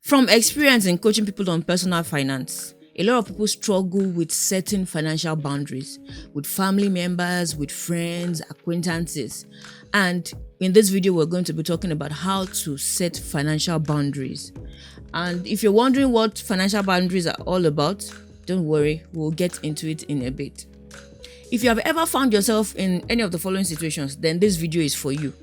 From experience in coaching people on personal finance, a lot of people struggle with setting financial boundaries with family members, with friends, acquaintances. And in this video, we're going to be talking about how to set financial boundaries. And if you're wondering what financial boundaries are all about, don't worry, we'll get into it in a bit. If you have ever found yourself in any of the following situations, then this video is for you.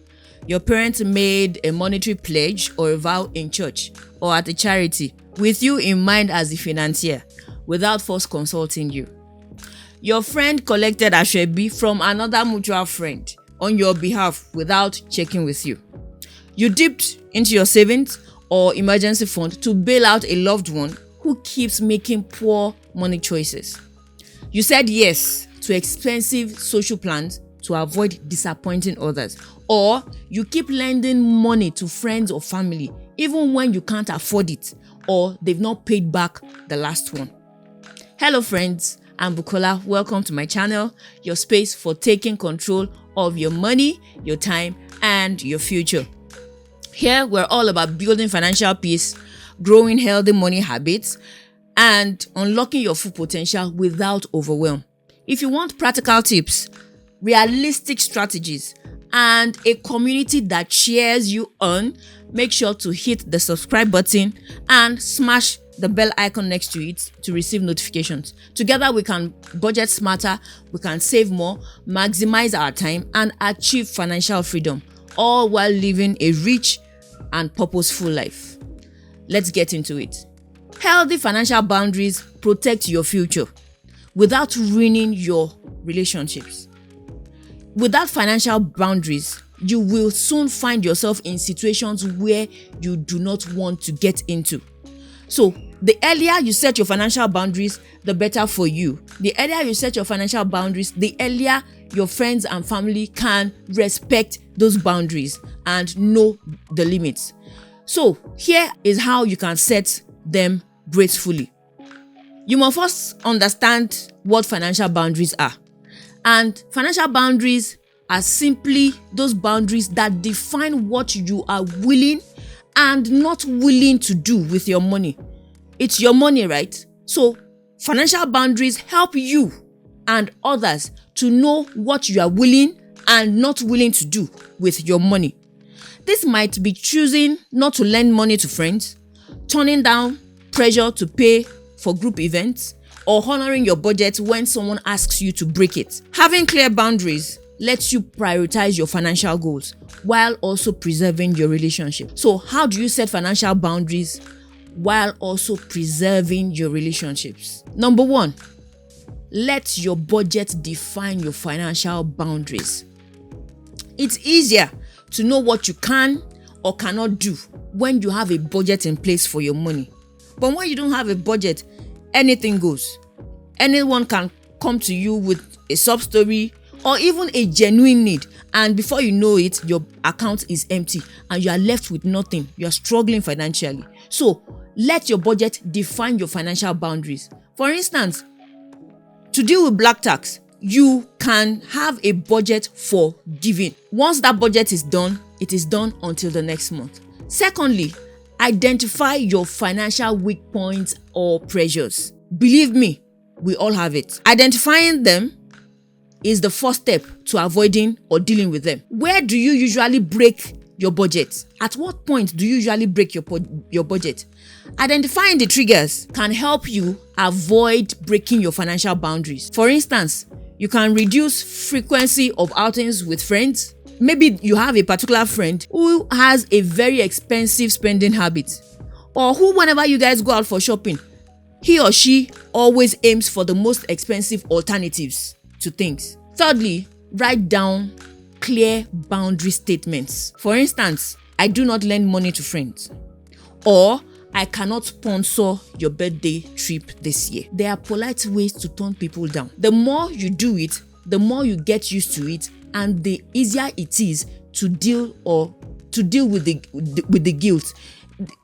Your parents made a monetary pledge or a vow in church or at a charity with you in mind as the financier without first consulting you. Your friend collected ashwebi from another mutual friend on your behalf without checking with you. You dipped into your savings or emergency fund to bail out a loved one who keeps making poor money choices. You said yes to expensive social plans to avoid disappointing others, or you keep lending money to friends or family even when you can't afford it or they've not paid back the last one. Hello friends, I'm Bukola. Welcome to my channel, your space for taking control of your money, your time, and your future. Here we're all about building financial peace, growing healthy money habits, and unlocking your full potential without overwhelm. If you want practical tips, realistic strategies, and a community that cheers you on, make sure to hit the subscribe button and smash the bell icon next to it to receive notifications. Together we can budget smarter, we can save more, maximize our time, and achieve financial freedom, all while living a rich and purposeful life. Let's get into it. Healthy financial boundaries protect your future without ruining your relationships. Without financial boundaries, you will soon find yourself in situations where you do not want to get into. So, the earlier you set your financial boundaries, the better for you. The earlier you set your financial boundaries, the earlier your friends and family can respect those boundaries and know the limits. So, here is how you can set them gracefully. You must first understand what financial boundaries are. And financial boundaries are simply those boundaries that define what you are willing and not willing to do with your money. It's your money, right? So financial boundaries help you and others to know what you are willing and not willing to do with your money. This might be choosing not to lend money to friends, turning down pressure to pay for group events, or honoring your budget when someone asks you to break it. Having clear boundaries lets you prioritize your financial goals while also preserving your relationship. So how do you set financial boundaries while also preserving your relationships? Number one, let your budget define your financial boundaries. It's easier to know what you can or cannot do when you have a budget in place for your money. But when you don't have a budget, anything goes. Anyone can come to you with a sub story or even a genuine need, and before you know it, your account is empty and you are left with nothing. You are struggling financially. So let your budget define your financial boundaries. For instance, to deal with black tax, you can have a budget for giving. Once that budget is done, it is done until the next month. Secondly, identify your financial weak points or pressures. Believe me, we all have it. Identifying them is the first step to avoiding or dealing with them. Where do you usually break your budget? At what point do you usually break your budget? Identifying the triggers can help you avoid breaking your financial boundaries. For instance, you can reduce frequency of outings with friends. Maybe you have a particular friend who has a very expensive spending habit, or who, whenever you guys go out for shopping, he or she always aims for the most expensive alternatives to things. Thirdly, write down clear boundary statements. For instance, I do not lend money to friends, or I cannot sponsor your birthday trip this year. There are polite ways to turn people down. The more you do it, the more you get used to it, and the easier it is to deal with the guilt.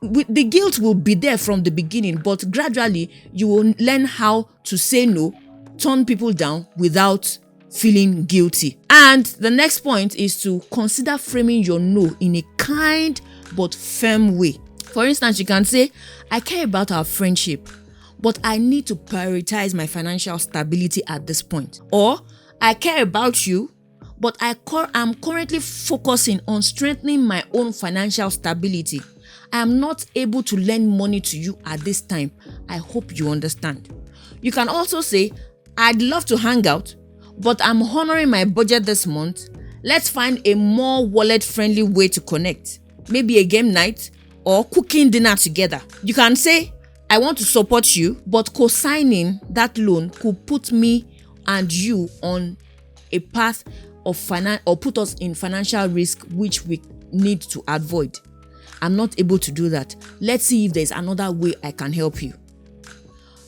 The guilt will be there from the beginning, but gradually you will learn how to say no, turn people down without feeling guilty. And the next point is to consider framing your no in a kind but firm way. For instance, you can say, I care about our friendship, but I need to prioritize my financial stability at this point. Or, I care about you, but I'm currently focusing on strengthening my own financial stability. I am not able to lend money to you at this time. I hope you understand. You can also say, I'd love to hang out, but I'm honoring my budget this month. Let's find a more wallet-friendly way to connect. Maybe a game night or cooking dinner together. You can say, I want to support you, but co-signing that loan could put me and you on a path of or put us in financial risk which we need to avoid. I'm not able to do that. Let's see if there's another way I can help you.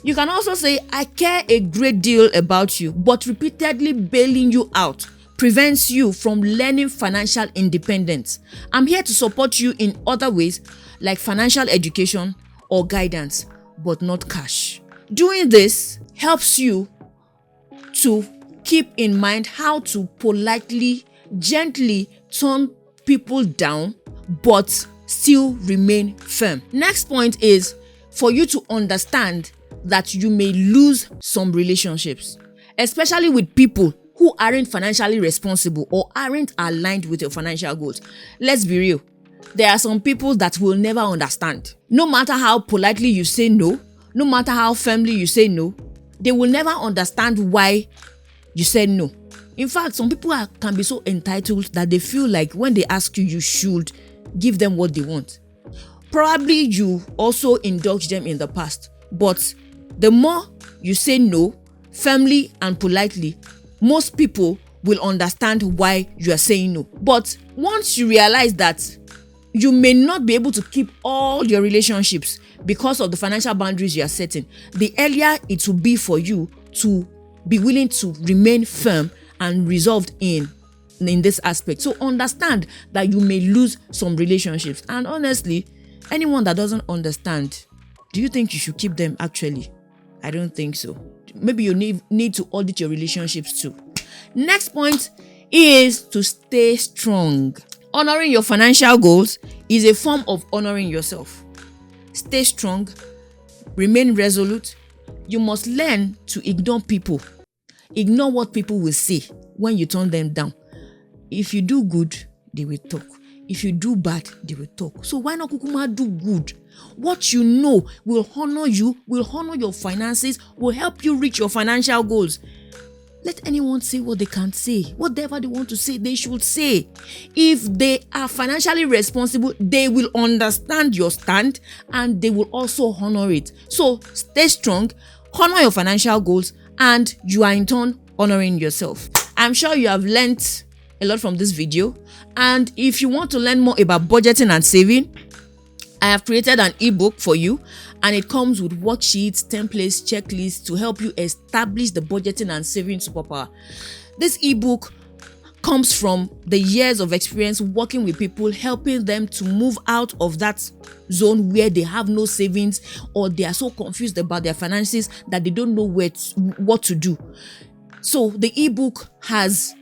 You can also say, I care a great deal about you, but repeatedly bailing you out prevents you from learning financial independence. I'm here to support you in other ways like financial education or guidance, but not cash. Doing this helps you to keep in mind how to politely, gently turn people down, but still remain firm. Next point is for you to understand that you may lose some relationships, especially with people who aren't financially responsible or aren't aligned with your financial goals. Let's be real. There are some people that will never understand. No matter how politely you say no, no matter how firmly you say no, they will never understand why you said no. In fact, some people can be so entitled that they feel like when they ask you, you should give them what they want. Probably you also indulged them in the past, but the more you say no, firmly and politely, most people will understand why you are saying no. But once you realize that you may not be able to keep all your relationships because of the financial boundaries you are setting, the earlier it will be for you to be willing to remain firm and resolved in this aspect. So understand that you may lose some relationships. And honestly, anyone that doesn't understand, do you think you should keep them actually? I don't think so. Maybe you need to audit your relationships too. Next point is to stay strong. Honoring your financial goals is a form of honoring yourself. Stay strong, remain resolute. You must learn to ignore people. Ignore what people will say when you turn them down. If you do good, they will talk. If you do bad, they will talk. So why not kukuma do good? What you know will honor you, will honor your finances, will help you reach your financial goals. Let anyone say what they can say. Whatever they want to say, they should say. If they are financially responsible, they will understand your stand and they will also honor it. So stay strong, honor your financial goals, and you are in turn honoring yourself. I'm sure you have learned a lot from this video. And if you want to learn more about budgeting and saving, I have created an ebook for you, and it comes with worksheets, templates, checklists to help you establish the budgeting and saving superpower. This ebook comes from the years of experience working with people, helping them to move out of that zone where they have no savings or they are so confused about their finances that they don't know what to do. So the ebook has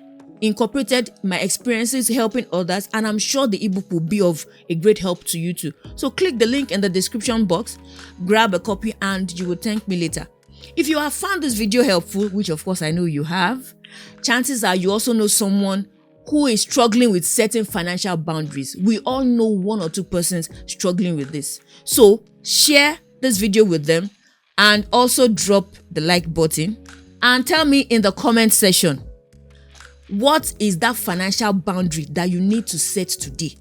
incorporated my experiences helping others, and I'm sure the ebook will be of a great help to you too. So click the link in the description box, grab a copy, and you will thank me later. If you have found this video helpful, which of course I know you have, chances are you also know someone who is struggling with certain financial boundaries. We all know one or two persons struggling with this. So share this video with them and also drop the like button and tell me in the comment section, what is that financial boundary that you need to set today?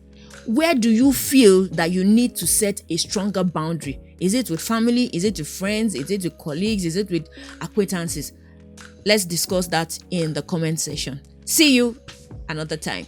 Where do you feel that you need to set a stronger boundary? Is it with family? Is it with friends? Is it with colleagues? Is it with acquaintances? Let's discuss that in the comment section. See you another time.